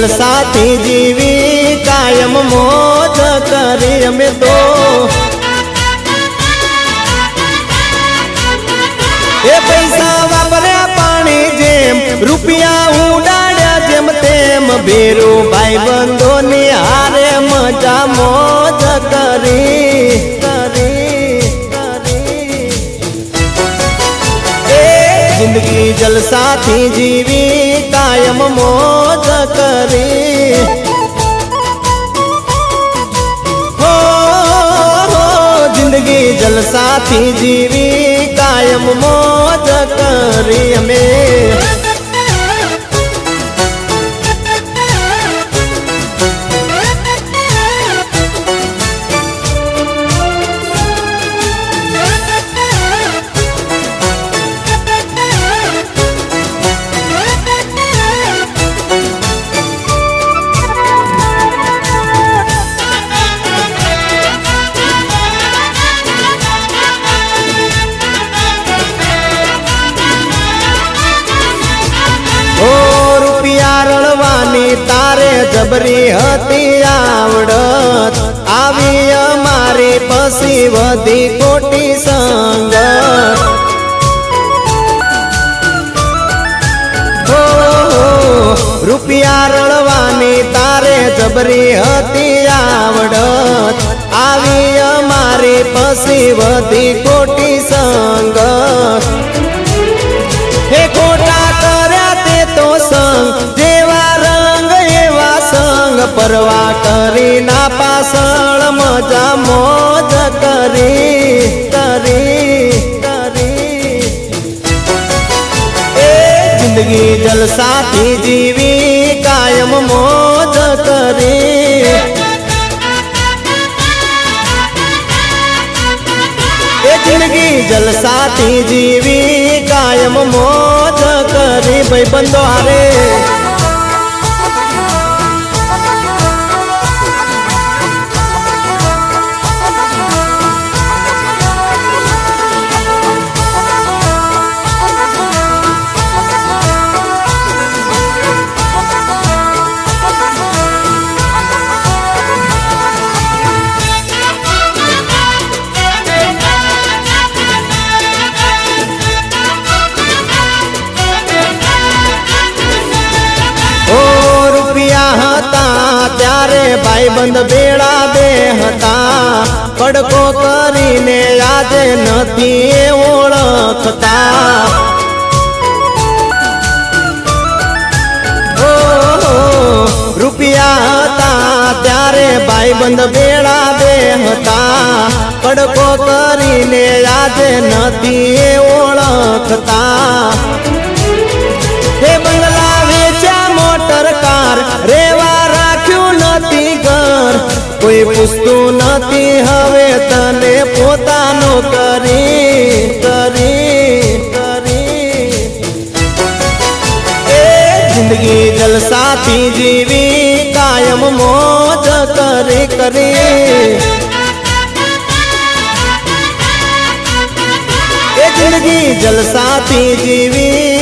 જલસાથી જીવી કાયમ મોજ કરી અમે તો એ પૈસા વાપર્યા પાણી જેમ રૂપિયા ઉડાડ્યા જેમ તેમ ભેરુ ભાઈ બંધોની હારે મજા મોજ કરી जिंदगी जलसाथी जीवी कायम मौज करी हो जिंदगी जलसाथी जीवी कायम मौज करी हमें तारे जबरी हती आवडत आवी अमारी पसी वधी कोटी संगत हो रुपिया रळवानी तारे जबरी हती आवडत आवी अमारी पसी वधी कोटी संगत हे कोटा कर्या ते तो संग परवा करी ना पासळ मजा मौज करी जिंदगी जलसाथी जीवी कायम मौज करी जिंदगी जलसाथी जीवी कायम मौज करी भाई बंदो हारे त्यारे भाईबंध बेड़ा बे हता पड़को करीने आज नथी ओळखता रुपिया हता त्यारे भाईबंध बेड़ा बे हता पड़को करीने आज नथी ओळखता हे बंगला वेचा मोटर कार रेवा कोई पूछतु नथी हवे तने पोतानो करी जिंदगी जलसाथी जीवी कायम मौज करी जिंदगी जलसाथी जीवी।